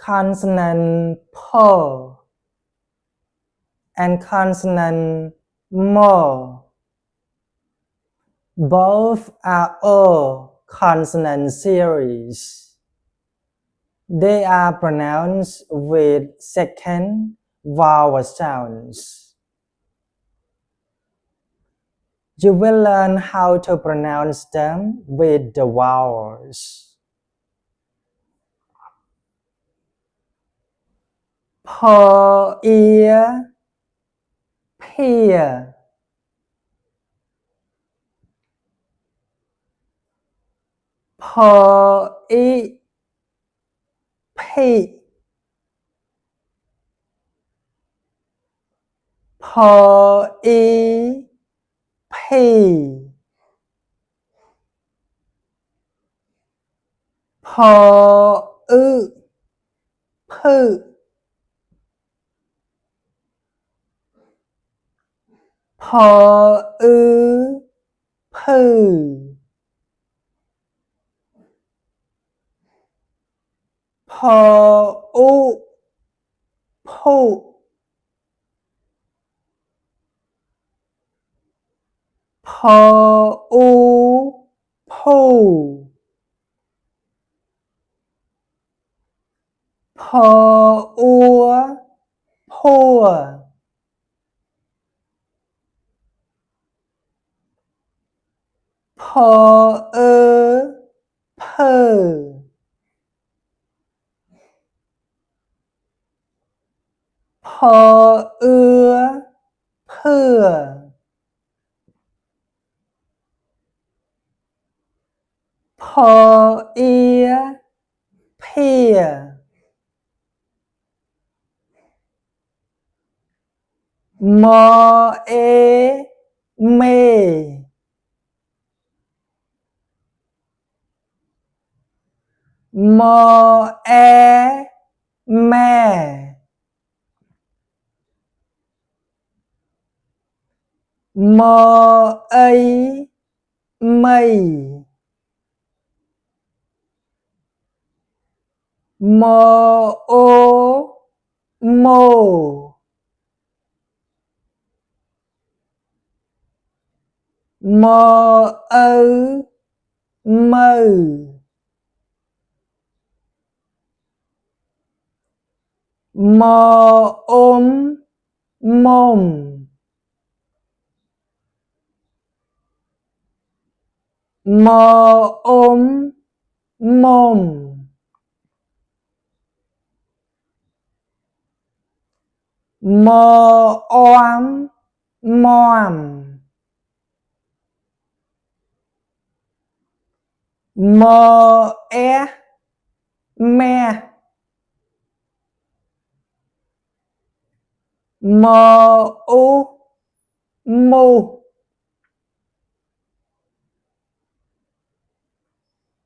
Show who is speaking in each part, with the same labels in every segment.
Speaker 1: consonant p and consonant m. Both are all consonant series. They are pronounced with second vowel sounds. You will learn how to pronounce them with the vowels. Po, ear, pear. Po, e, pe. Po, e, pe. Po, ư, pư. Po, ư, pư. Po, u, pu. Po, u, pu. Po, ua, pua. Po, ơ, pơ. Po, ưa, pưa. Po, ia, pia. Mo, e, mê. Mo, e, mè. Mo, ấy, mây. Mo, ô, mô. Mo, ơ, mơ. Mo, ôm, mồm. Mo, ôm, mồm. Mo, oám, moàm. Mo, é, me. Mo, u, mu.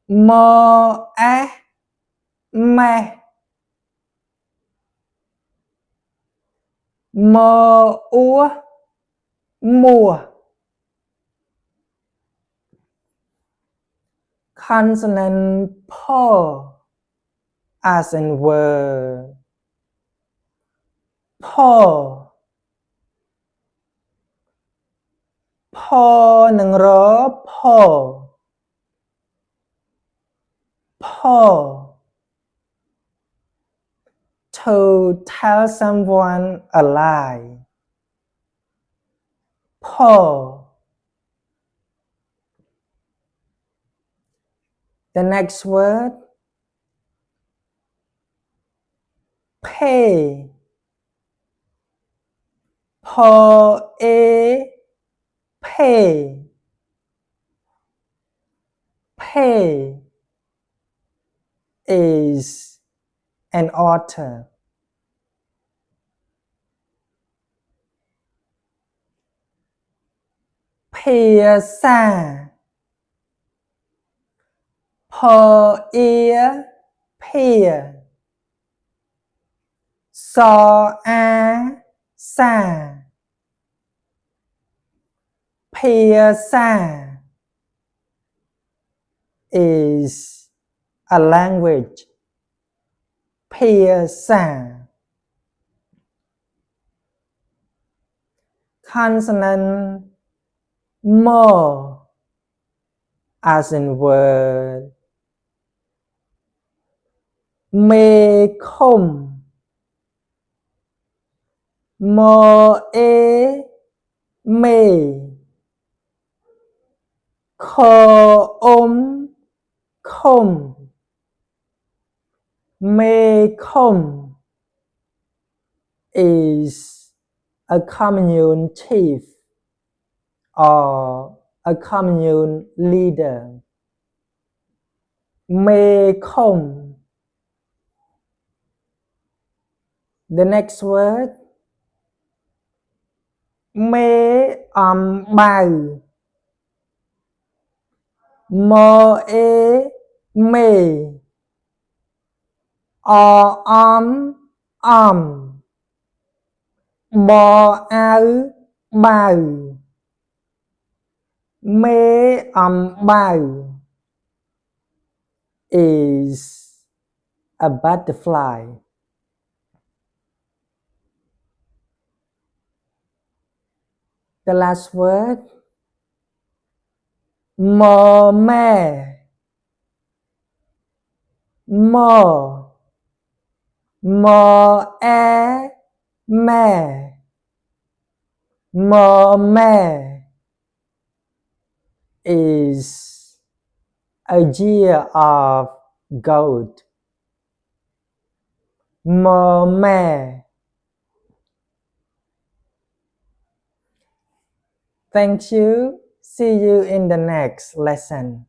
Speaker 1: Mo, á, me. Mo, úa, mùa. Consonant po as in word. Po. Po nâng rớ po. Po. To tell someone a lie. Po. The next word. Pay. Po, e, pay. Pay is an author. Pia sa. Po, ear, pear. So, a, sa. Pia sa is a language. ភាសា consonant more as in word មេឃុំ mơ ê mê khờ ôm không mê không is a commune chief or a commune leader mê không. The next word mê bao mơ ê mê bò áo bao mê bao is a butterfly. The last word mơ mẹ mơ mơ e mẹ mơ mẹ is a year of goat. Mơ mẹ. Thank you. See you in the next lesson.